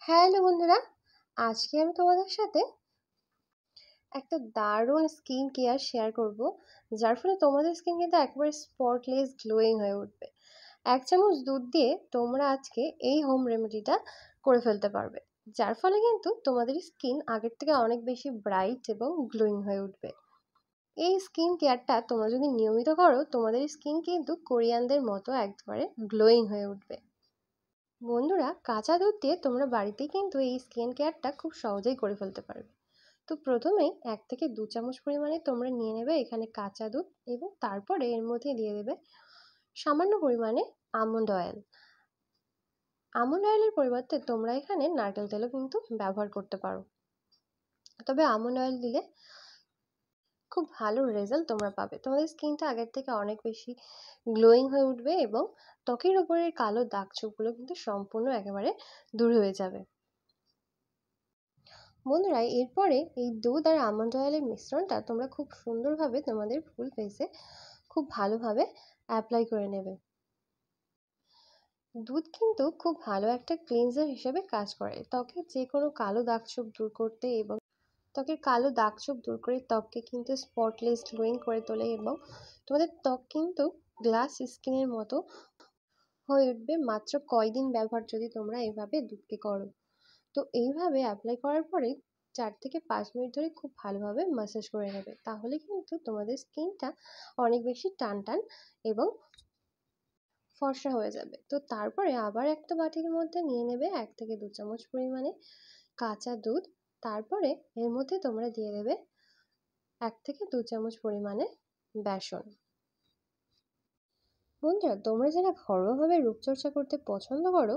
Hello বন্ধুরা, আজকে আমি তোমাদের সাথে একটা দারুণ স্কিন কেয়ার শেয়ার করব, যার ফলে তোমাদের স্কিন কিন্তু একেবারে স্পটলেস গ্লোয়িং হয়ে উঠবে। 1 চামচ দুধ দিয়ে তোমরা আজকে এই হোম রেমেডিটা করে ফেলতে পারবে, যার ফলে কিন্তু তোমাদের স্কিন আগের থেকে অনেক বেশি ব্রাইট এবং গ্লোয়িং হয়ে উঠবে। এই স্কিন কেয়ারটা তোমরা যদি নিয়মিত করো, তোমাদের স্কিন কিন্তু কোরিয়ানদের মতো একেবারে গ্লোয়িং হয়ে উঠবে। বন্ধুরা, কাঁচা দুধ দিয়ে তোমরা বাড়িতেই কিন্তু এই স্কিন কেয়ারটা খুব সহজেই করে ফেলতে পারবে। তো প্রথমেই 1 থেকে 2 চামচ পরিমাণে তোমরা নিয়ে নেবে এখানে কাঁচা দুধ, এবং তারপরে এর মধ্যে দিয়ে দেবে সামান্য পরিমাণে আমন্ড অয়েল। আমন্ড অয়েলের পরিবর্তে তোমরা এখানে নারকেল তেলও কিন্তু ব্যবহার করতে পারো, তবে আমন্ড অয়েল দিলে খুব ভালো রেজাল্ট তোমরা পাবে। তোমাদের স্কিনটা আগের থেকে অনেক বেশি গ্লোয়িং হয়ে উঠবে এবং ত্বকের উপরের কালো দাগ ছোপগুলো কিন্তু সম্পূর্ণ একেবারে দূর হয়ে যাবে। বন্ধুরা, এরপরে এই দুধ আর আমন্ড অয়েলের মিশ্রণটা তোমরা খুব সুন্দরভাবে তোমাদের ফুল ফেসে খুব ভালোভাবে অ্যাপ্লাই করে নেবে। দুধ কিন্তু খুব ভালো একটা ক্লিনজার হিসেবে কাজ করে, ত্বকের যে কোনো কালো দাগ ছোপ দূর করতে এবং ত্বকের কালো দাগ ছোপ দূর করে ত্বককে কিন্তু স্পটলেস গ্লোয়িং করে তোলে, এবং তোমাদের ত্বক কিন্তু গ্লাস স্কিনের মতো হয়ে উঠবে মাত্র কয়দিন ব্যবহার যদি তোমরা এইভাবে দুধকে করো। তো এইভাবে অ্যাপ্লাই করার পরে 4 থেকে 5 মিনিট ধরে খুব ভালোভাবে ম্যাসাজ করে নেবে, তাহলে কিন্তু তোমাদের স্কিনটা অনেক বেশি টান টান এবং ফর্সা হয়ে যাবে। তো তারপরে আবার একটা বাটির মধ্যে নিয়ে নেবে 1 থেকে 2 চামচ পরিমাণে কাঁচা দুধ। তারপরে এর মধ্যে তোমরা দিয়ে দেবে 1 থেকে 2 চামচ পরিমাণে বেসন। বন্ধুরা, তোমরা যারা ঘরোয়াভাবে রূপচর্চা করতে পছন্দ করো,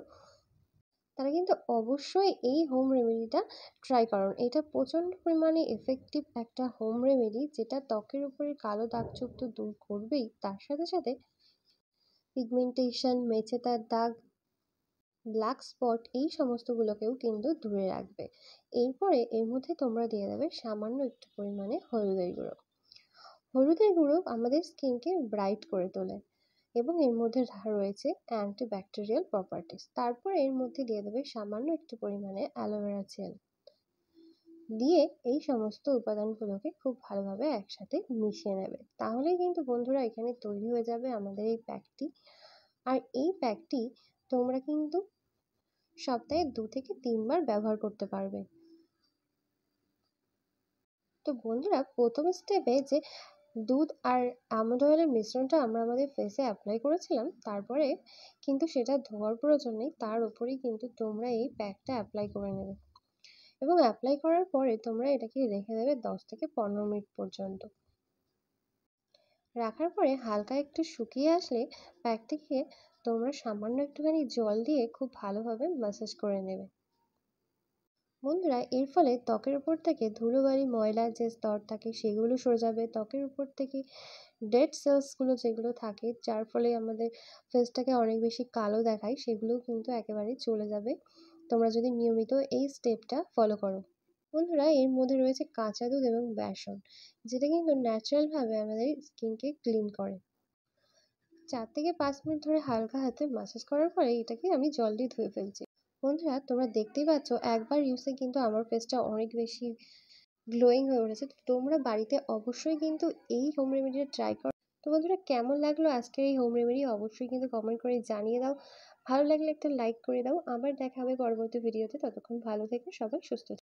তারা কিন্তু অবশ্যই এই হোম রেমেডিটা ট্রাই করুন। এটা প্রচণ্ড পরিমাণে এফেক্টিভ একটা হোম রেমেডি, যেটা ত্বকের উপরে কালো দাগছোপ তো দূর করবেই, তার সাথে সাথে পিগমেন্টেশন, মেচেদার দাগ, ব্ল্যাক স্পট এই সমস্তগুলোকেও কিন্তু দূরে রাখবে। এরপরে এর মধ্যে তোমরা দিয়ে দেবে সামান্য একটু পরিমাণে হলুদের গুঁড়ো। হলুদের গুঁড়ো আমাদের স্কিনকে ব্রাইট করে তোলে এবং এর মধ্যে রয়েছে অ্যান্টিব্যাকটেরিয়াল প্রপার্টিস। তারপর এর মধ্যে দিয়ে দেবে সামান্য একটু পরিমাণে অ্যালোভেরা জেল দিয়ে এই সমস্ত উপাদানগুলোকে খুব ভালোভাবে একসাথে মিশিয়ে নেবে। তাহলেই কিন্তু বন্ধুরা এখানে তৈরি হয়ে যাবে আমাদের এই প্যাকটি। আর এই প্যাকটি তোমরা কিন্তু সপ্তাহে 2 থেকে 3 বার ব্যবহার করতে পারবে। তো বন্ধুরা, প্রথম স্টেপে যে দুধ আর আমন্ড অয়েলের মিশ্রণটা আমরা আমাদের ফেসে অ্যাপ্লাই করেছিলাম, তারপরে কিন্তু সেটা ধোয়ার প্রয়োজন নেই, তার উপরেই কিন্তু তোমরা এই প্যাকটা অ্যাপ্লাই করে নেবে এবং অ্যাপ্লাই করার পরে তোমরা এটাকে রেখে দেবে 10 থেকে 15 মিনিট পর্যন্ত। রাখার পরে হালকা একটু শুকিয়ে আসলে প্যাকটিকে তোমরা সামান্য একটুখানি জল দিয়ে খুব ভালোভাবে ম্যাসাজ করে নেবে। বন্ধুরা, এর ফলে ত্বকের উপর থেকে ধুলোবালি ময়লার যে স্তর থাকে সেগুলো সরে যাবে। ত্বকের উপর থেকে ডেড সেলসগুলো যেগুলো থাকে, যার ফলে আমাদের ফেসটাকে অনেক বেশি কালো দেখায়, সেগুলোও কিন্তু একেবারেই চলে যাবে তোমরা যদি নিয়মিত এই স্টেপটা ফলো করো। বন্ধুরা, এর মধ্যে রয়েছে কাঁচা দুধ এবং বেসন, যেটা কিন্তু ন্যাচারালভাবে আমাদের স্কিনকে ক্লিন করে। 4 থেকে 5 মিনিট ধরে হালকা হাতে ম্যাসাজ করার পরে এটাকে আমি জল দিয়ে ধুয়ে ফেলছি। বন্ধুরা, তোমরা দেখতেই পাচ্ছ একবার ইউজে কিন্তু আমার ফেসটা অনেক বেশি গ্লোয়িং হয়ে উঠেছে। তো তোমরা বাড়িতে অবশ্যই কিন্তু এই হোম রেমেডিটা ট্রাই করো। তো বন্ধুরা, কেমন লাগলো আজকের এই হোম রেমেডি অবশ্যই কিন্তু কমেন্ট করে জানিয়ে দাও। ভালো লাগলে একটা লাইক করে দাও। আবার দেখা হবে পরবর্তী ভিডিওতে। ততক্ষণ ভালো থেকো সবাই, সুস্থ থেকো।